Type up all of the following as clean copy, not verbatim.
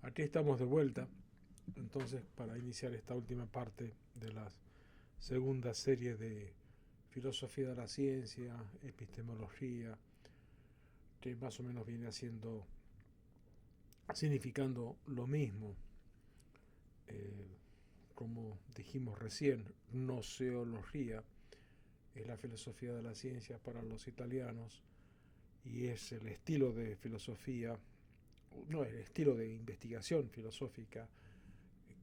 Aquí estamos de vuelta, entonces, para iniciar esta última parte de la segunda serie de filosofía de la ciencia, epistemología, que más o menos viene haciendo, significando lo mismo, eh, como dijimos recién, gnoseología es la filosofía de la ciencia para los italianos y es el estilo de filosofía, no, el estilo de investigación filosófica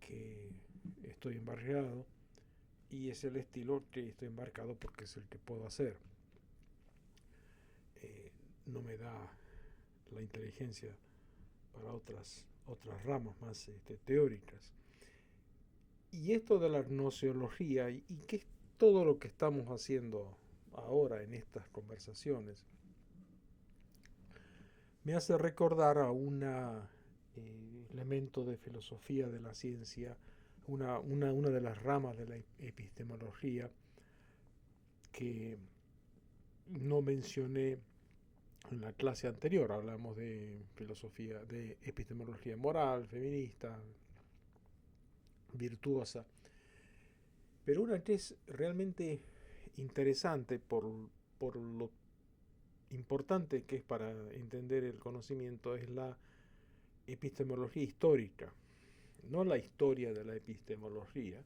que estoy embarcado y es el estilo que estoy embarcado porque es el que puedo hacer. No me da la inteligencia para otras ramas más teóricas. Y esto de la gnoseología, y que es todo lo que estamos haciendo ahora en estas conversaciones, me hace recordar a un elemento de filosofía de la ciencia, una de las ramas de la epistemología que no mencioné en la clase anterior. Hablamos de filosofía, de epistemología moral, feminista, virtuosa, pero una que es realmente interesante por lo importante que es para entender el conocimiento es la epistemología histórica, no la historia de la epistemología,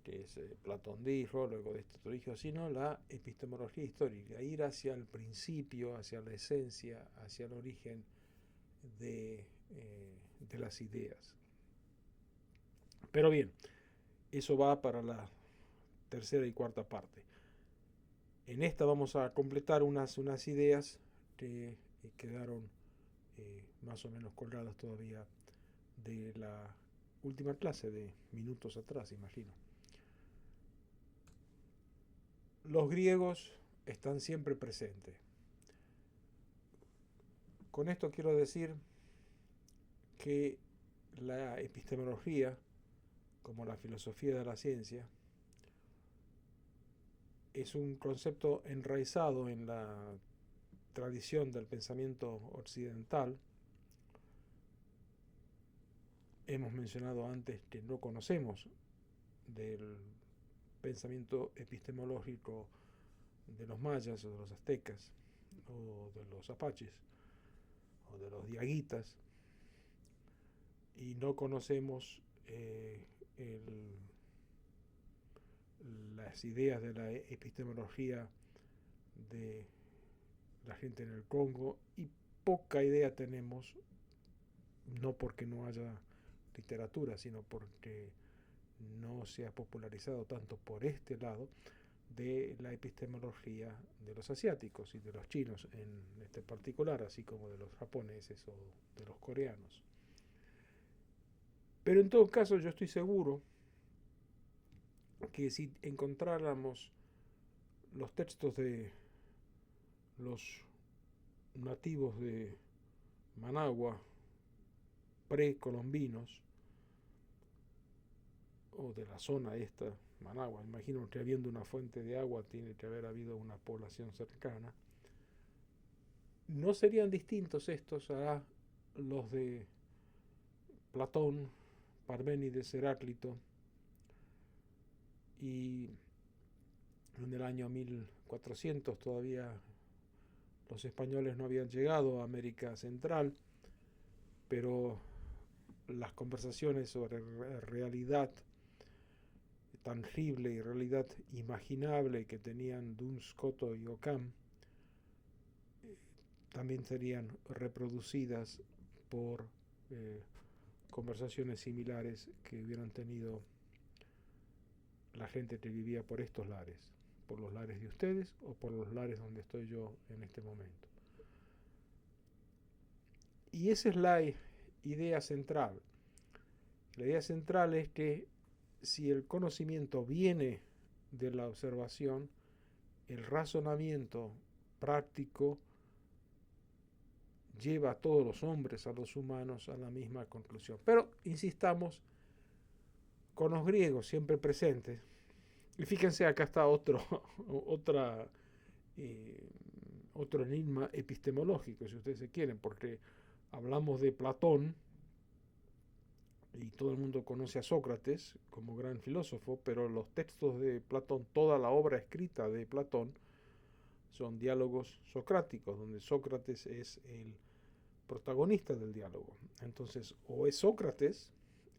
que es Platón dijo, luego de esto dijo, sino la epistemología histórica, ir hacia el principio, hacia la esencia, hacia el origen de, de las ideas. Pero bien, eso va para la tercera y cuarta parte. En esta vamos a completar unas ideas que quedaron más o menos colgadas todavía de la última clase de minutos atrás, imagino. Los griegos están siempre presentes. Con esto quiero decir que la epistemología, como la filosofía de la ciencia, es un concepto enraizado en la tradición del pensamiento occidental. Hemos mencionado antes que no conocemos del pensamiento epistemológico de los mayas o de los aztecas o de los apaches o de los diaguitas y no conocemos el, las ideas de la epistemología de la gente en el Congo y poca idea tenemos, no porque no haya literatura, sino porque no se ha popularizado tanto por este lado de la epistemología de los asiáticos y de los chinos en este particular, así como de los japoneses o de los coreanos. Pero en todo caso yo estoy seguro que si encontráramos los textos de los nativos de Managua, precolombinos, o de la zona esta, Managua, imagino que habiendo una fuente de agua tiene que haber habido una población cercana, no serían distintos estos a los de Platón, Parménides, Heráclito, y en el año 1400 todavía los españoles no habían llegado a América Central, pero las conversaciones sobre realidad tangible y realidad imaginable que tenían Duns Scoto y Occam también serían reproducidas por conversaciones similares que hubieran tenido la gente que vivía por estos lares, por los lares de ustedes o por los lares donde estoy yo en este momento. Y esa es la idea central. La idea central es que si el conocimiento viene de la observación, el razonamiento práctico lleva a todos los hombres, a los humanos, a la misma conclusión. Pero, insistamos, con los griegos siempre presentes, y fíjense, acá está otra, eh, otro enigma epistemológico, si ustedes se quieren, porque hablamos de Platón, y todo el mundo conoce a Sócrates como gran filósofo, pero los textos de Platón, toda la obra escrita de Platón, son diálogos socráticos, donde Sócrates es el protagonista del diálogo. Entonces, o es Sócrates,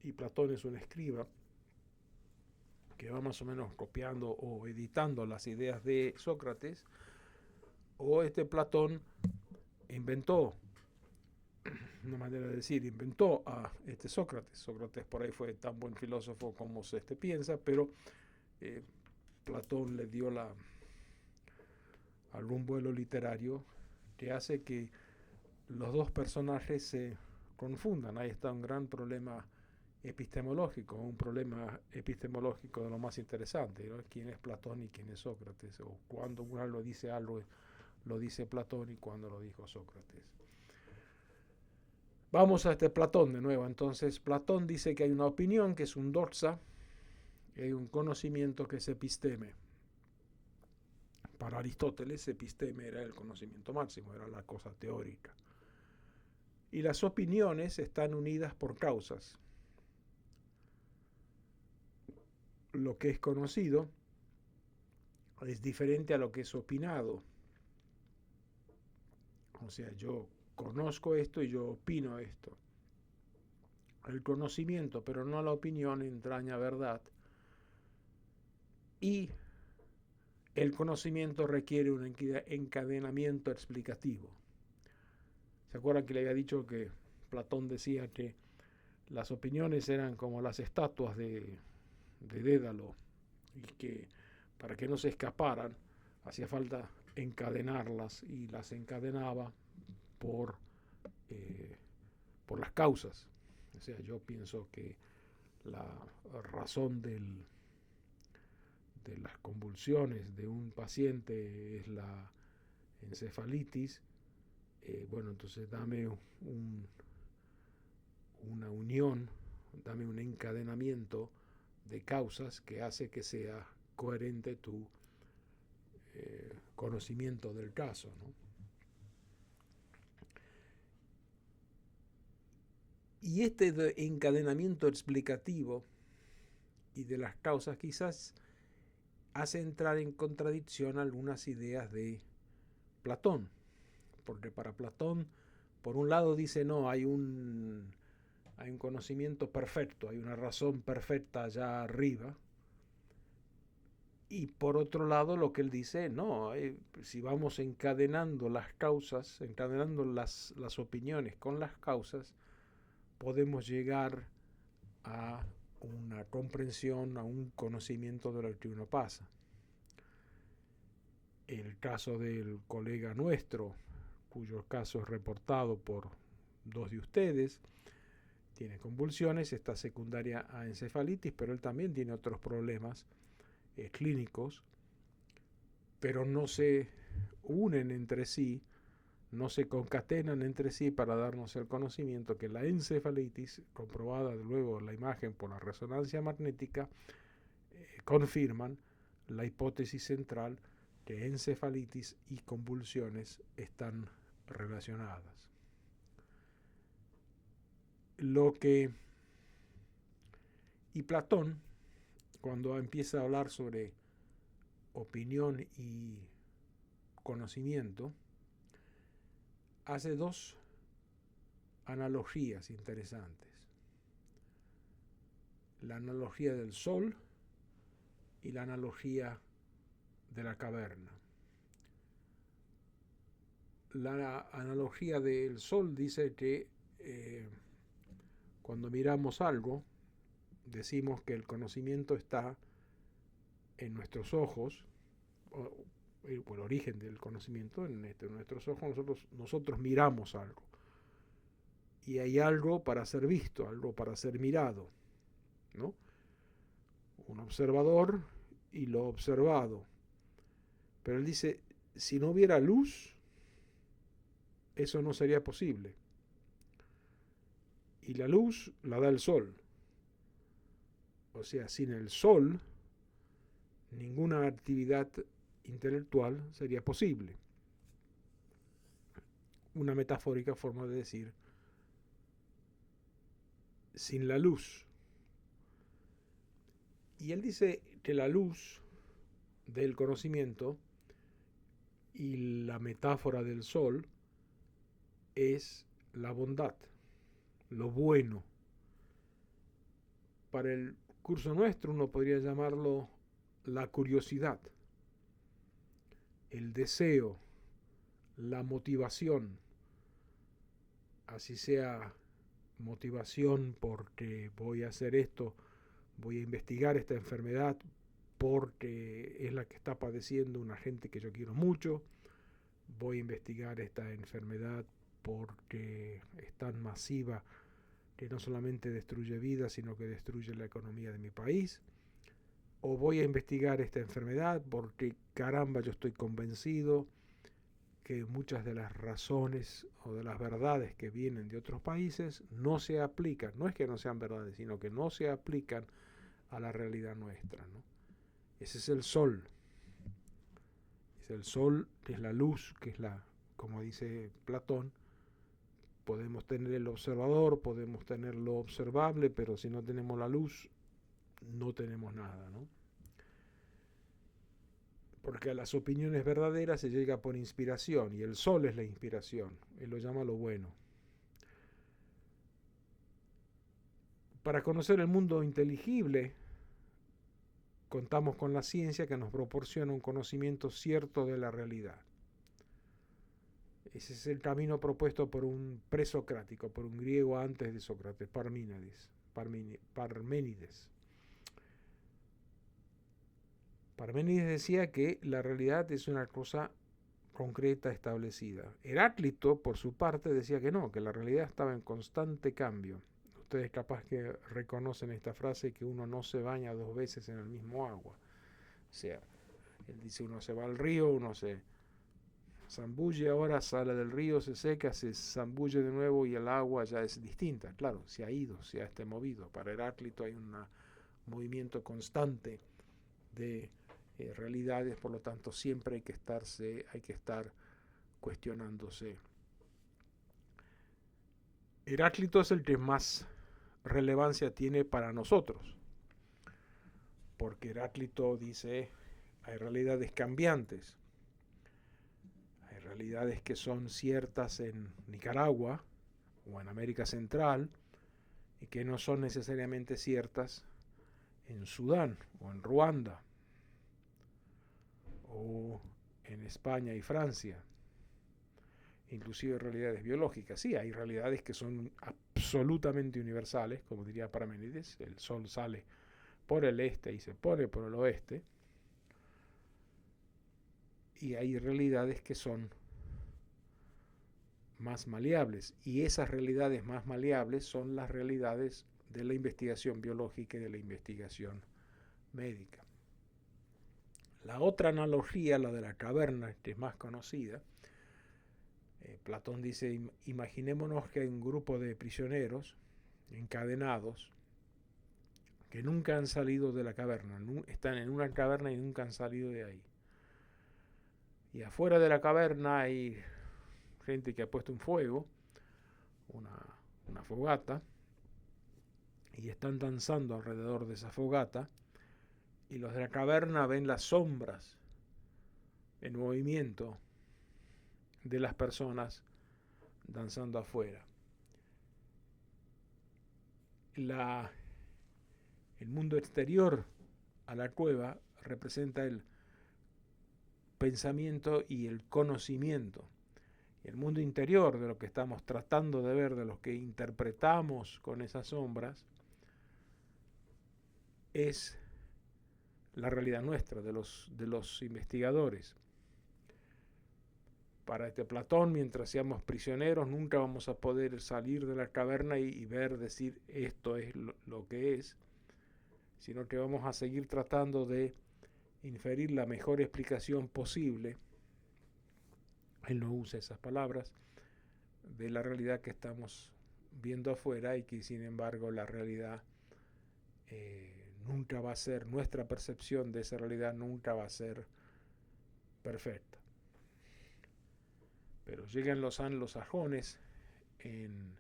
y Platón es un escriba, que va más o menos copiando o editando las ideas de Sócrates, o este Platón inventó, una manera de decir, inventó a este Sócrates. Sócrates por ahí fue tan buen filósofo como se piensa, pero eh, Platón le dio algún vuelo literario que hace que los dos personajes se confundan. Ahí está un gran problema epistemológico, un problema epistemológico de lo más interesante, ¿no? ¿Quién es Platón y quién es Sócrates? O cuando uno lo dice algo, lo dice Platón y cuando lo dijo Sócrates. Vamos a este Platón de nuevo. Entonces, Platón dice que hay una opinión que es un doxa, y hay un conocimiento que es episteme. Para Aristóteles, episteme era el conocimiento máximo, era la cosa teórica. Y las opiniones están unidas por causas. Lo que es conocido es diferente a lo que es opinado. O sea, yo conozco esto y yo opino esto. El conocimiento, pero no la opinión, entraña verdad. Y el conocimiento requiere un encadenamiento explicativo. ¿Se acuerdan que le había dicho que Platón decía que las opiniones eran como las estatuas de Dédalo y que para que no se escaparan hacía falta encadenarlas y las encadenaba por, por las causas? O sea, yo pienso que la razón de las convulsiones de un paciente es la encefalitis. Bueno, entonces dame una unión, dame un encadenamiento de causas que hace que sea coherente tu conocimiento del caso, ¿no? Y este encadenamiento explicativo y de las causas quizás hace entrar en contradicción algunas ideas de Platón, porque para Platón, por un lado dice, no, hay un conocimiento perfecto, hay una razón perfecta allá arriba, y por otro lado lo que él dice, no, si vamos encadenando las causas, encadenando las opiniones con las causas, podemos llegar a una comprensión, a un conocimiento de lo que uno pasa. El caso del colega nuestro, cuyo caso es reportado por dos de ustedes, tiene convulsiones, está secundaria a encefalitis, pero él también tiene otros problemas clínicos, pero no se unen entre sí, no se concatenan entre sí para darnos el conocimiento que la encefalitis, comprobada luego en la imagen por la resonancia magnética, confirman la hipótesis central que encefalitis y convulsiones están relacionadas. Y Platón, cuando empieza a hablar sobre opinión y conocimiento, hace dos analogías interesantes. La analogía del sol y la analogía de la caverna. La analogía del sol dice que cuando miramos algo, decimos que el conocimiento está en nuestros ojos, o el origen del conocimiento en nuestros ojos. Nosotros miramos algo y hay algo para ser visto, algo para ser mirado, ¿no? Un observador y lo observado. Pero él dice, si no hubiera luz, eso no sería posible. Y la luz la da el sol. O sea, sin el sol, ninguna actividad intelectual sería posible. Una metafórica forma de decir sin la luz. Y él dice que la luz del conocimiento y la metáfora del sol es la bondad, lo bueno. Para el curso nuestro uno podría llamarlo la curiosidad, el deseo, la motivación, así sea motivación porque voy a hacer esto, voy a investigar esta enfermedad porque es la que está padeciendo una gente que yo quiero mucho, voy a investigar esta enfermedad porque es tan masiva que no solamente destruye vidas, sino que destruye la economía de mi país. O voy a investigar esta enfermedad porque, caramba, yo estoy convencido que muchas de las razones o de las verdades que vienen de otros países no se aplican. No es que no sean verdades, sino que no se aplican a la realidad nuestra, ¿no? Ese es el sol. Es el sol, que es la luz, que es la, como dice Platón, podemos tener el observador, podemos tener lo observable, pero si no tenemos la luz, no tenemos nada, ¿no? Porque a las opiniones verdaderas se llega por inspiración, y el sol es la inspiración, él lo llama lo bueno. Para conocer el mundo inteligible, contamos con la ciencia que nos proporciona un conocimiento cierto de la realidad. Ese es el camino propuesto por un presocrático, por un griego antes de Sócrates, Parménides. Parménides decía que la realidad es una cosa concreta, establecida. Heráclito, por su parte, decía que no, que la realidad estaba en constante cambio. Ustedes capaz que reconocen esta frase, que uno no se baña dos veces en el mismo agua. O sea, él dice, uno se va al río, uno se zambulle, ahora sale del río, se seca, se zambulle de nuevo y el agua ya es distinta. Claro, se ha ido, se ha movido. Para Heráclito hay un movimiento constante de realidades, por lo tanto siempre hay que estar cuestionándose. Heráclito es el que más relevancia tiene para nosotros, porque Heráclito dice, hay realidades cambiantes, hay realidades que son ciertas en Nicaragua o en América Central y que no son necesariamente ciertas en Sudán o en Ruanda o en España y Francia. Inclusive realidades biológicas. Sí, hay realidades que son absolutamente universales, como diría Parménides, el sol sale por el este y se pone por el oeste, y hay realidades que son más maleables, y esas realidades más maleables son las realidades de la investigación biológica y de la investigación médica. La otra analogía, la de la caverna, que es más conocida, Platón dice, imaginémonos que hay un grupo de prisioneros encadenados que nunca han salido de la caverna, están en una caverna y nunca han salido de ahí. Y afuera de la caverna hay gente que ha puesto un fuego, una fogata, y están danzando alrededor de esa fogata, y los de la caverna ven las sombras en movimiento de las personas danzando afuera. El mundo exterior a la cueva representa el pensamiento y el conocimiento. Y el mundo interior, de lo que estamos tratando de ver, de lo que interpretamos con esas sombras, es la realidad nuestra, de los investigadores. Para este Platón, mientras seamos prisioneros, nunca vamos a poder salir de la caverna y ver, decir, esto es lo que es, sino que vamos a seguir tratando de inferir la mejor explicación posible, él no usa esas palabras, de la realidad que estamos viendo afuera, y que sin embargo la realidad nunca va a ser, nuestra percepción de esa realidad nunca va a ser perfecta. Pero llegan los anglosajones en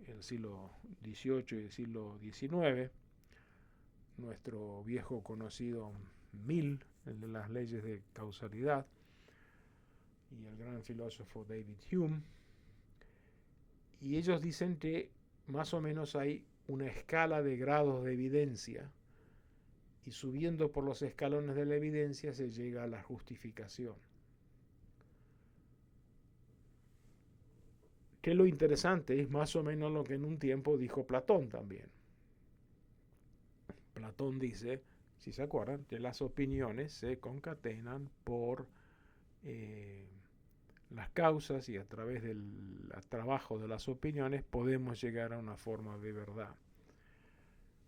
el siglo XVIII y el siglo XIX, nuestro viejo conocido Mill, el de las leyes de causalidad, y el gran filósofo David Hume, y ellos dicen que más o menos hay una escala de grados de evidencia, y subiendo por los escalones de la evidencia se llega a la justificación. Que lo interesante es más o menos lo que en un tiempo dijo Platón también. Platón dice, si se acuerdan, que las opiniones se concatenan por las causas, y a través del trabajo de las opiniones podemos llegar a una forma de verdad.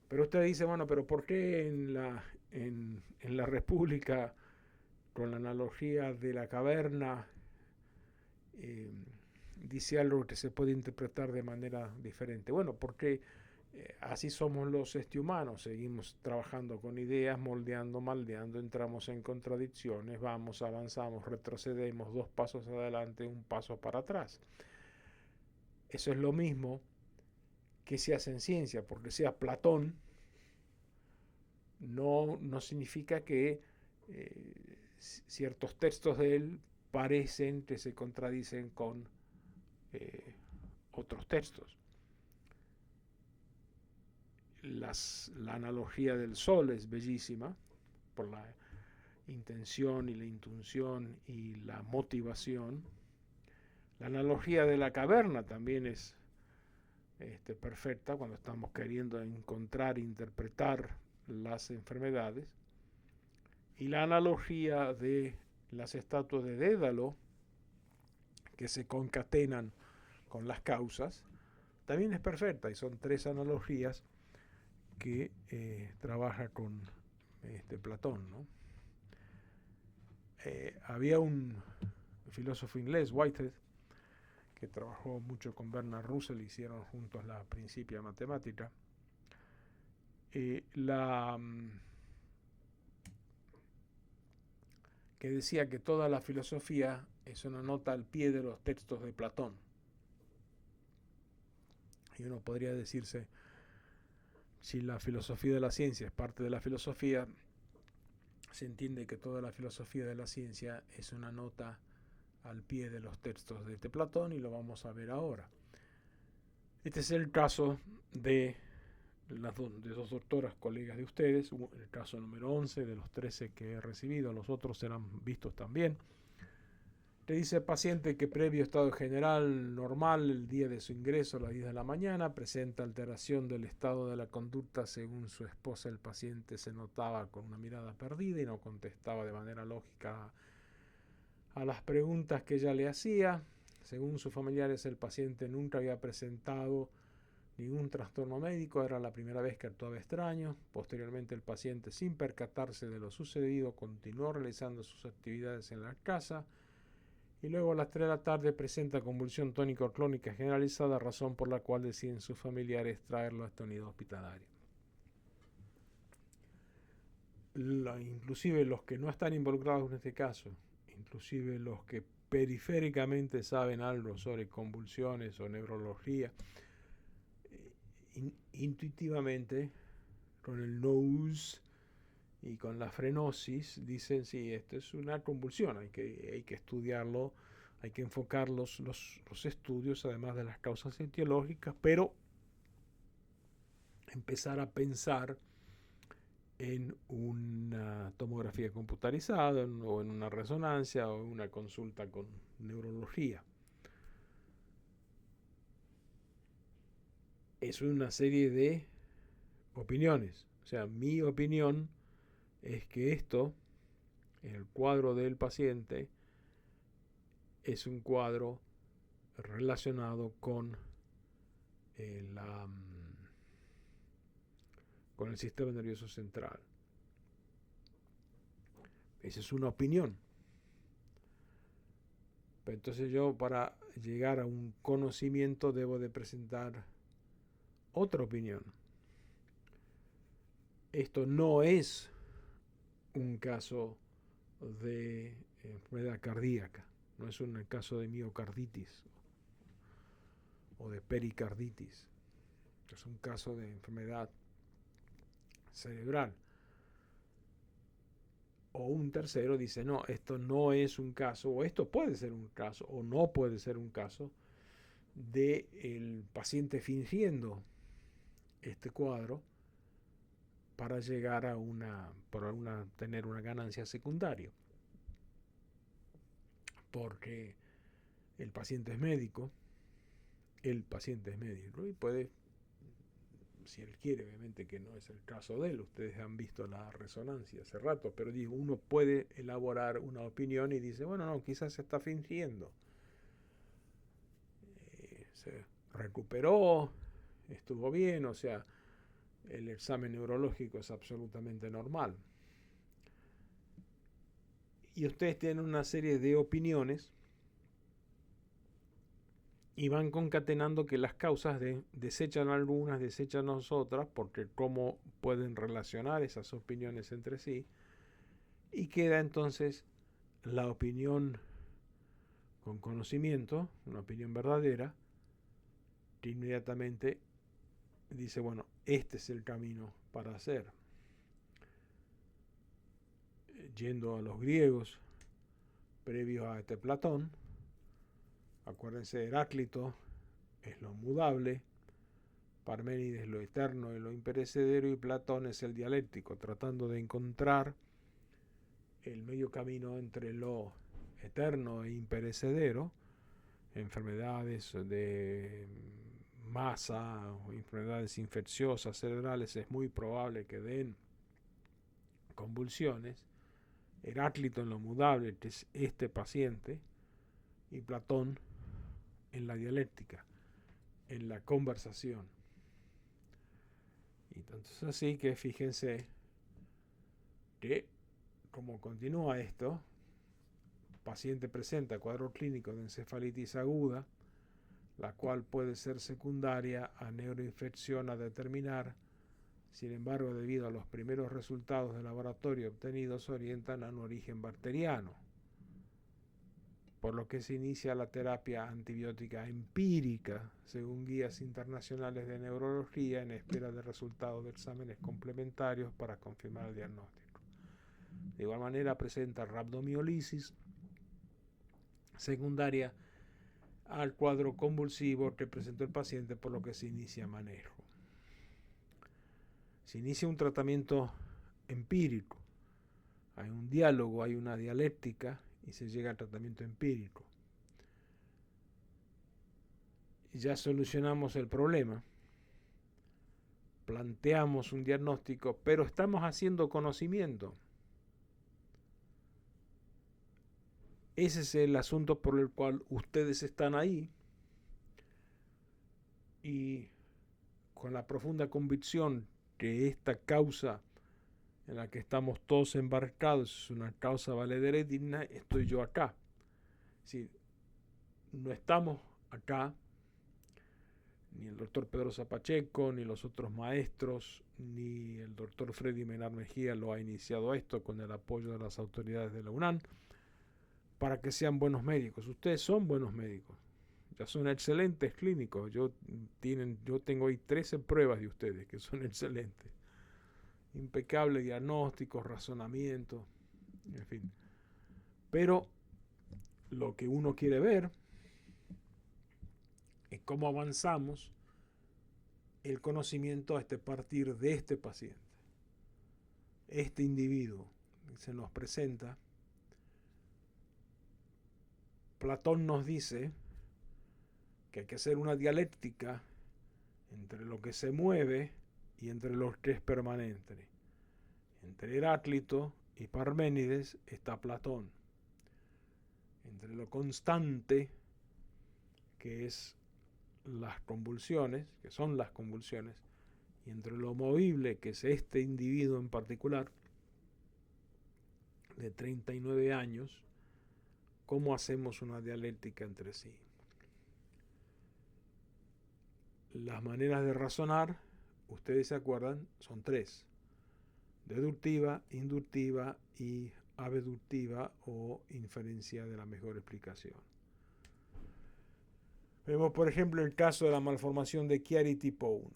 Pero usted dice, bueno, pero ¿por qué en la República, con la analogía de la caverna, dice algo que se puede interpretar de manera diferente? Bueno, porque así somos los humanos, seguimos trabajando con ideas, moldeando, maldeando, entramos en contradicciones, vamos, avanzamos, retrocedemos, 2 pasos adelante, 1 paso para atrás. Eso es lo mismo que se hace en ciencia, porque sea Platón no significa que ciertos textos de él parecen que se contradicen con otros textos. La analogía del sol es bellísima por la intención y la intuición y la motivación. La analogía de la caverna también es perfecta cuando estamos queriendo encontrar, interpretar las enfermedades. Y la analogía de las estatuas de Dédalo, que se concatenan con las causas, también es perfecta, y son 3 analogías que trabaja con Platón, ¿no? Había un filósofo inglés, Whitehead, que trabajó mucho con Bernard Russell, hicieron juntos la Principia Mathematica. Que decía que toda la filosofía es una nota al pie de los textos de Platón. Y uno podría decirse, si la filosofía de la ciencia es parte de la filosofía, se entiende que toda la filosofía de la ciencia es una nota al pie de los textos de Platón, y lo vamos a ver ahora. Este es el caso de las de 2 doctoras colegas de ustedes, el caso número 11 de los 13 que he recibido, los otros serán vistos también. Le dice al paciente que previo estado general normal, el día de su ingreso a las 10 de la mañana, presenta alteración del estado de la conducta. Según su esposa, el paciente se notaba con una mirada perdida y no contestaba de manera lógica a las preguntas que ella le hacía. Según sus familiares, el paciente nunca había presentado ningún trastorno médico, era la primera vez que actuaba extraño. Posteriormente, el paciente, sin percatarse de lo sucedido, continuó realizando sus actividades en la casa, y luego a las 3 de la tarde presenta convulsión tónico-clónica generalizada, razón por la cual deciden sus familiares traerlo a esta unidad hospitalaria. Inclusive los que no están involucrados en este caso, inclusive los que periféricamente saben algo sobre convulsiones o neurología, intuitivamente, con el nose y con la frenosis, dicen, sí, esto es una convulsión, hay que estudiarlo, hay que enfocar los estudios, además de las causas etiológicas, pero empezar a pensar en una tomografía computarizada, o en una resonancia, o en una consulta con neurología. Es una serie de opiniones. O sea, mi opinión es que esto, en el cuadro del paciente, es un cuadro relacionado con el sistema nervioso central. Esa es una opinión. Pero entonces yo, para llegar a un conocimiento, debo de presentar otra opinión. Esto no es un caso de enfermedad cardíaca, no es un caso de miocarditis o de pericarditis, que es un caso de enfermedad cerebral. O un tercero dice, no, esto no es un caso, o esto puede ser un caso, o no puede ser un caso de el paciente fingiendo este cuadro para llegar a tener una ganancia secundaria. Porque el paciente es médico y puede, si él quiere, obviamente que no es el caso de él, ustedes han visto la resonancia hace rato, pero digo, uno puede elaborar una opinión y dice, bueno, no, quizás se está fingiendo. Se recuperó, estuvo bien, o sea, el examen neurológico es absolutamente normal. Y ustedes tienen una serie de opiniones y van concatenando que las causas desechan algunas, desechan otras, porque cómo pueden relacionar esas opiniones entre sí, y queda entonces la opinión con conocimiento, una opinión verdadera, que inmediatamente dice, bueno, este es el camino para hacer. Yendo a los griegos, previos a este Platón, acuérdense de Heráclito, es lo mudable, Parménides lo eterno y lo imperecedero, y Platón es el dialéctico, tratando de encontrar el medio camino entre lo eterno e imperecedero, enfermedades de masa o enfermedades infecciosas cerebrales, es muy probable que den convulsiones. Heráclito en lo mudable, que es este paciente, y Platón en la dialéctica, en la conversación. Y entonces así que fíjense que como continúa esto, el paciente presenta cuadro clínico de encefalitis aguda, la cual puede ser secundaria a neuroinfección a determinar. Sin embargo, debido a los primeros resultados de laboratorio obtenidos, orientan a un origen bacteriano, por lo que se inicia la terapia antibiótica empírica, según guías internacionales de neurología, en espera de resultados de exámenes complementarios para confirmar el diagnóstico. De igual manera, presenta rhabdomiolisis secundaria al cuadro convulsivo que presentó el paciente, por lo que se inicia manejo. Se inicia un tratamiento empírico, hay un diálogo, hay una dialéctica y se llega al tratamiento empírico. Y ya solucionamos el problema, planteamos un diagnóstico, pero estamos haciendo conocimiento. Ese es el asunto por el cual ustedes están ahí, y con la profunda convicción que esta causa en la que estamos todos embarcados es una causa valedera y digna, estoy yo acá. Si no estamos acá, ni el doctor Pedro Zapacheco, ni los otros maestros, ni el doctor Freddy Menard Mejía lo ha iniciado esto con el apoyo de las autoridades de la UNAM, para que sean buenos médicos. Ustedes son buenos médicos, ya son excelentes clínicos. Yo tengo ahí 13 pruebas de ustedes que son excelentes. Impecable diagnóstico, razonamiento, en fin. Pero lo que uno quiere ver es cómo avanzamos el conocimiento a partir de este paciente. Este individuo que se nos presenta, Platón nos dice que hay que hacer una dialéctica entre lo que se mueve y entre lo que es permanente. Entre Heráclito y Parménides está Platón. Entre lo constante, que es las convulsiones, que son las convulsiones, y entre lo movible, que es este individuo en particular, de 39 años, ¿cómo hacemos una dialéctica entre sí? Las maneras de razonar, ustedes se acuerdan, son 3: deductiva, inductiva y abductiva, o inferencia de la mejor explicación. Vemos, por ejemplo, el caso de la malformación de Chiari tipo 1,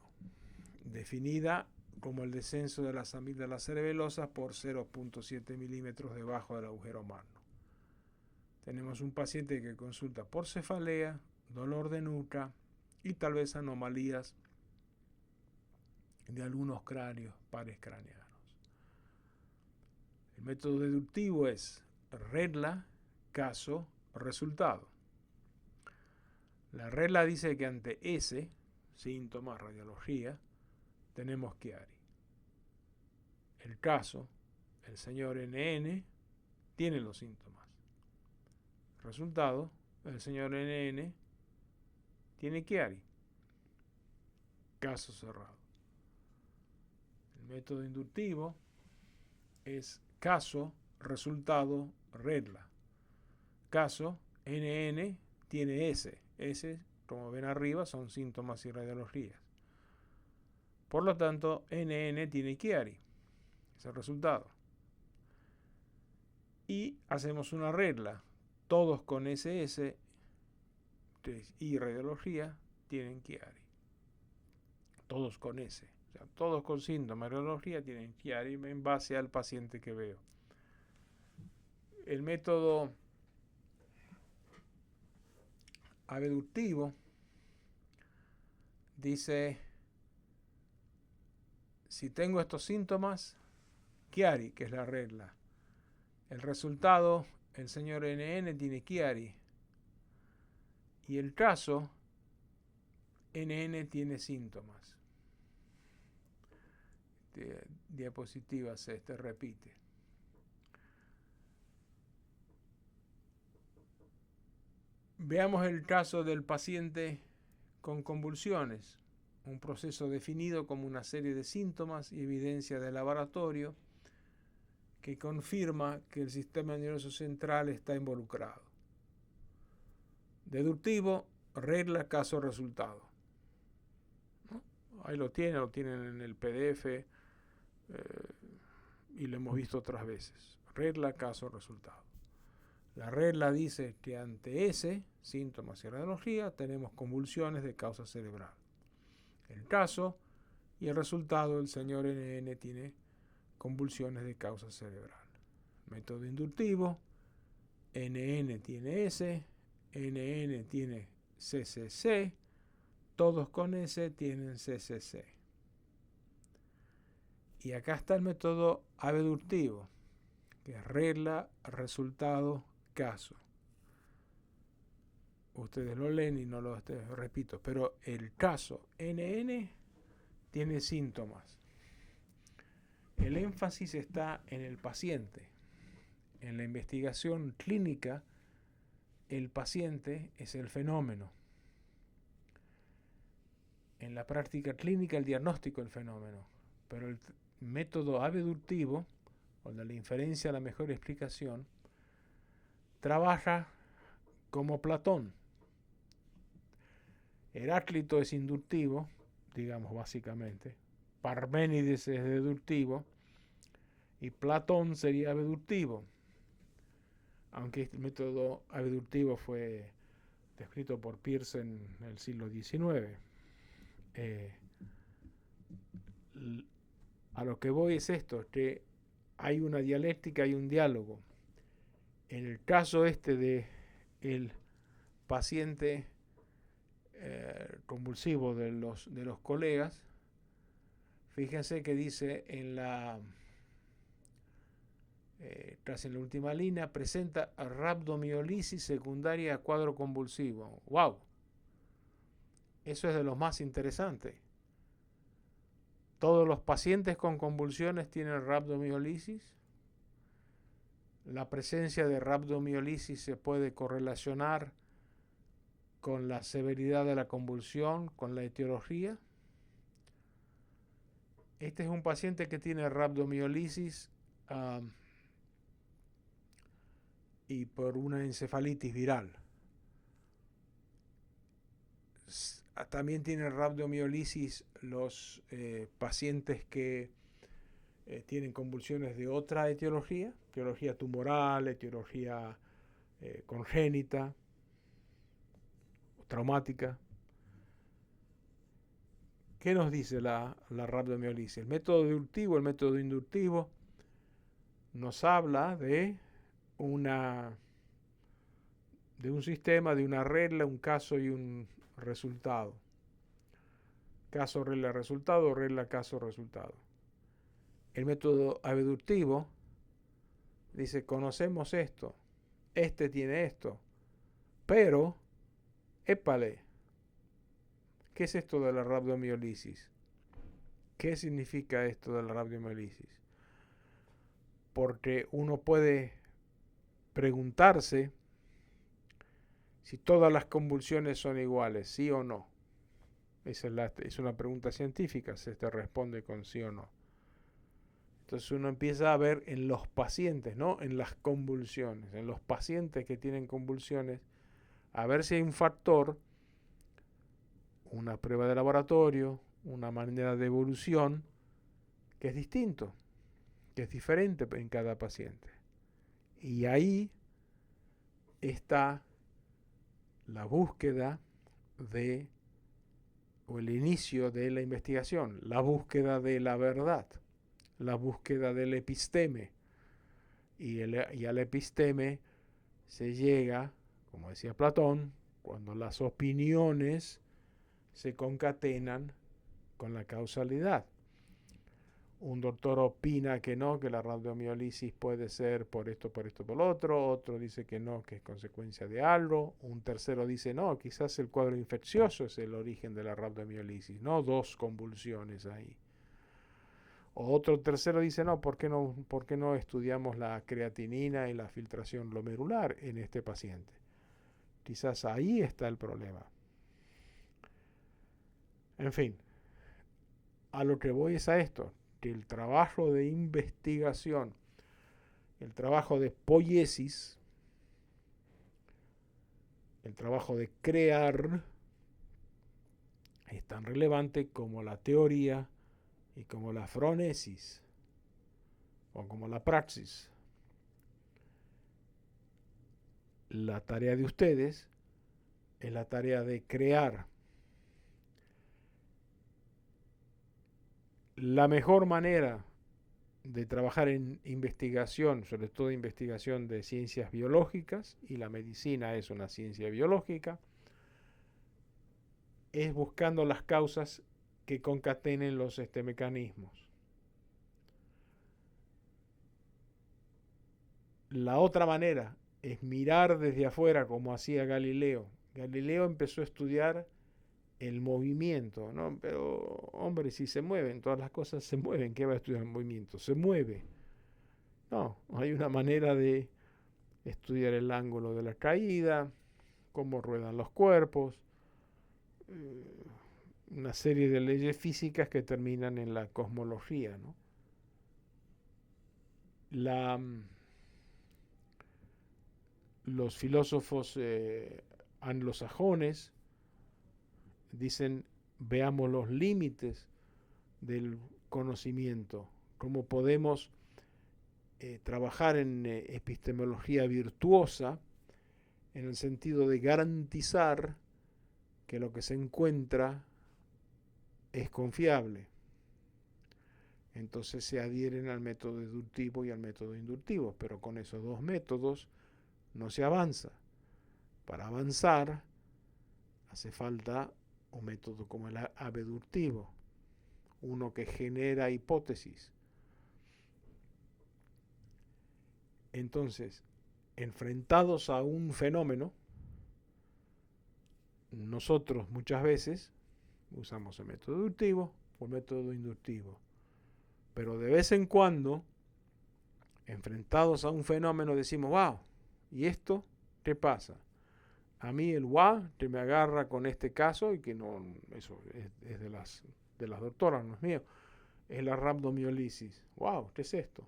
definida como el descenso de las amígdalas cerebelosas por 0.7 milímetros debajo del agujero magno. Tenemos un paciente que consulta por cefalea, dolor de nuca y tal vez anomalías de algunos cráneos, pares craneanos. El método deductivo es regla, caso, resultado. La regla dice que ante S, síntomas, radiología, tenemos Chiari. El caso, el señor NN tiene los síntomas. Resultado, el señor NN tiene Chiari. Caso cerrado. El método inductivo es caso, resultado, regla. Caso, NN tiene S. S, como ven arriba, son síntomas y radiologías. Por lo tanto, NN tiene Chiari. Es el resultado. Y hacemos una regla. Todos con SS y radiología tienen Chiari. Todos con S. O sea, todos con síntomas y radiología tienen Chiari en base al paciente que veo. El método abductivo dice, si tengo estos síntomas, Chiari, que es la regla. El resultado, el señor NN tiene Chiari. Y el caso, NN tiene síntomas. Diapositiva se repite. Veamos el caso del paciente con convulsiones, un proceso definido como una serie de síntomas y evidencia de laboratorio que confirma que el sistema nervioso central está involucrado. Deductivo, regla, caso, resultado. ¿No? Ahí lo tienen en el PDF y lo hemos visto otras veces. Regla, caso, resultado. La regla dice que ante ese, síntomas y radiología, tenemos convulsiones de causa cerebral. El caso y el resultado, el señor NN tiene convulsiones de causa cerebral. Método inductivo, NN tiene S, NN tiene CCC, todos con S tienen CCC. Y acá está el método abductivo, que es regla, resultado, caso. Ustedes lo leen y no lo repito, pero el caso NN tiene síntomas. El énfasis está en el paciente. En la investigación clínica, el paciente es el fenómeno. En la práctica clínica, el diagnóstico es el fenómeno. Pero el método abductivo, o de la inferencia a la mejor explicación, trabaja como Platón. Heráclito es inductivo, digamos básicamente. Parménides es deductivo. Y Platón sería abductivo. Aunque este método abductivo fue descrito por Peirce en el siglo XIX. A lo que voy es esto, que hay una dialéctica, hay un diálogo. En el caso este de el paciente convulsivo de los colegas, fíjense que dice en la casi en la última línea, presenta rhabdomiolisis secundaria a cuadro convulsivo. ¡Wow! Eso es de lo más interesante. Todos los pacientes con convulsiones tienen rhabdomiolisis. La presencia de rhabdomiolisis se puede correlacionar con la severidad de la convulsión, con la etiología. Este es un paciente que tiene rhabdomiolisis y por una encefalitis viral. También tienen rhabdomiolisis los pacientes que tienen convulsiones de otra etiología tumoral, etiología congénita. traumática. ¿Qué nos dice la rabdomiolisis? El método deductivo, el método inductivo, nos habla de un sistema, de una regla, un caso y un resultado. Caso, regla, resultado, regla, caso, resultado. El método abductivo dice, conocemos esto, este tiene esto, pero, épale, ¿qué es esto de la rabdomiolisis? ¿Qué significa esto de la rabdomiolisis? Porque uno puede preguntarse si todas las convulsiones son iguales, sí o no. Esa es una pregunta científica, se te responde con sí o no. Entonces uno empieza a ver en los pacientes, ¿no? En las convulsiones, en los pacientes que tienen convulsiones, a ver si hay un factor, una prueba de laboratorio, una manera de evolución que es distinto, que es diferente en cada paciente. Y ahí está la búsqueda o el inicio de la investigación, la búsqueda de la verdad, la búsqueda del episteme. Y al episteme se llega, como decía Platón, cuando las opiniones se concatenan con la causalidad. Un doctor opina que no, que la rabdomiolisis puede ser por esto, por lo otro. Otro dice que no, que es consecuencia de algo. Un tercero dice no, quizás el cuadro infeccioso es el origen de la rabdomiolisis, no dos convulsiones ahí. Otro tercero dice no, ¿por qué no estudiamos la creatinina y la filtración glomerular en este paciente? Quizás ahí está el problema. En fin, a lo que voy es a esto, que el trabajo de investigación, el trabajo de poiesis, el trabajo de crear, es tan relevante como la teoría y como la fronesis o como la praxis. La tarea de ustedes es la tarea de crear. La mejor manera de trabajar en investigación, sobre todo investigación de ciencias biológicas, y la medicina es una ciencia biológica, es buscando las causas que concatenen los mecanismos. La otra manera es mirar desde afuera como hacía Galileo. Galileo empezó a estudiar el movimiento, ¿no? Pero, hombre, si se mueven, todas las cosas se mueven, ¿qué va a estudiar el movimiento? Se mueve. No, hay una manera de estudiar el ángulo de la caída, cómo ruedan los cuerpos, una serie de leyes físicas que terminan en la cosmología, ¿no? Los filósofos anglosajones dicen, veamos los límites del conocimiento, cómo podemos trabajar en epistemología virtuosa, en el sentido de garantizar que lo que se encuentra es confiable. Entonces se adhieren al método deductivo y al método inductivo, pero con esos dos métodos no se avanza. Para avanzar hace falta un método como el abductivo, uno que genera hipótesis. Entonces, enfrentados a un fenómeno, nosotros muchas veces usamos el método deductivo o el método inductivo. Pero de vez en cuando, enfrentados a un fenómeno, decimos, wow, ¿y esto qué pasa? A mí el wow que me agarra con este caso, y que no, eso es de las doctoras, no es mío, es la rabdomiolisis. Wow, ¿qué es esto?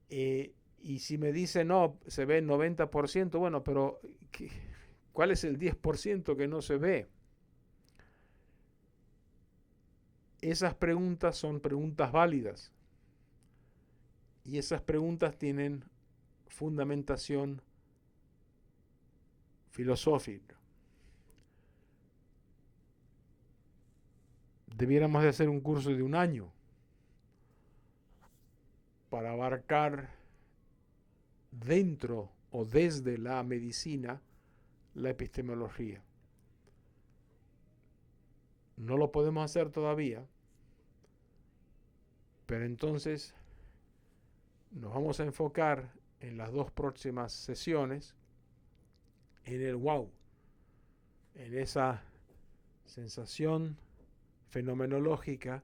Y si me dice, no, se ve el 90%, bueno, pero ¿cuál es el 10% que no se ve? Esas preguntas son preguntas válidas. Y esas preguntas tienen fundamentación filosófica. Debiéramos de hacer un curso de 1 año para abarcar dentro o desde la medicina la epistemología. No lo podemos hacer todavía, pero entonces nos vamos a enfocar en las 2 próximas sesiones en el wow, en esa sensación fenomenológica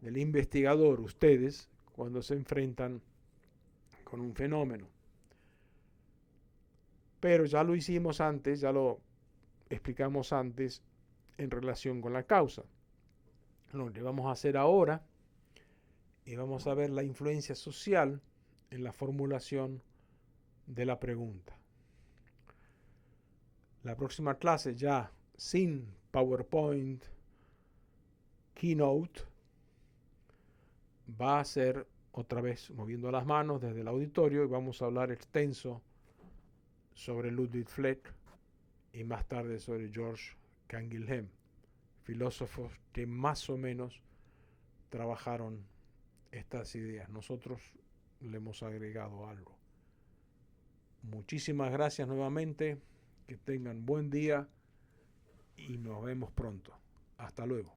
del investigador, ustedes, cuando se enfrentan con un fenómeno. Pero ya lo hicimos antes, ya lo explicamos antes en relación con la causa. Lo que vamos a hacer ahora y vamos a ver la influencia social en la formulación de la pregunta. La próxima clase, ya sin PowerPoint, Keynote, va a ser otra vez moviendo las manos desde el auditorio y vamos a hablar extenso sobre Ludwig Fleck y más tarde sobre George Canguilhem, filósofos que más o menos trabajaron estas ideas. Nosotros le hemos agregado algo. Muchísimas gracias nuevamente, que tengan buen día y nos vemos pronto. Hasta luego.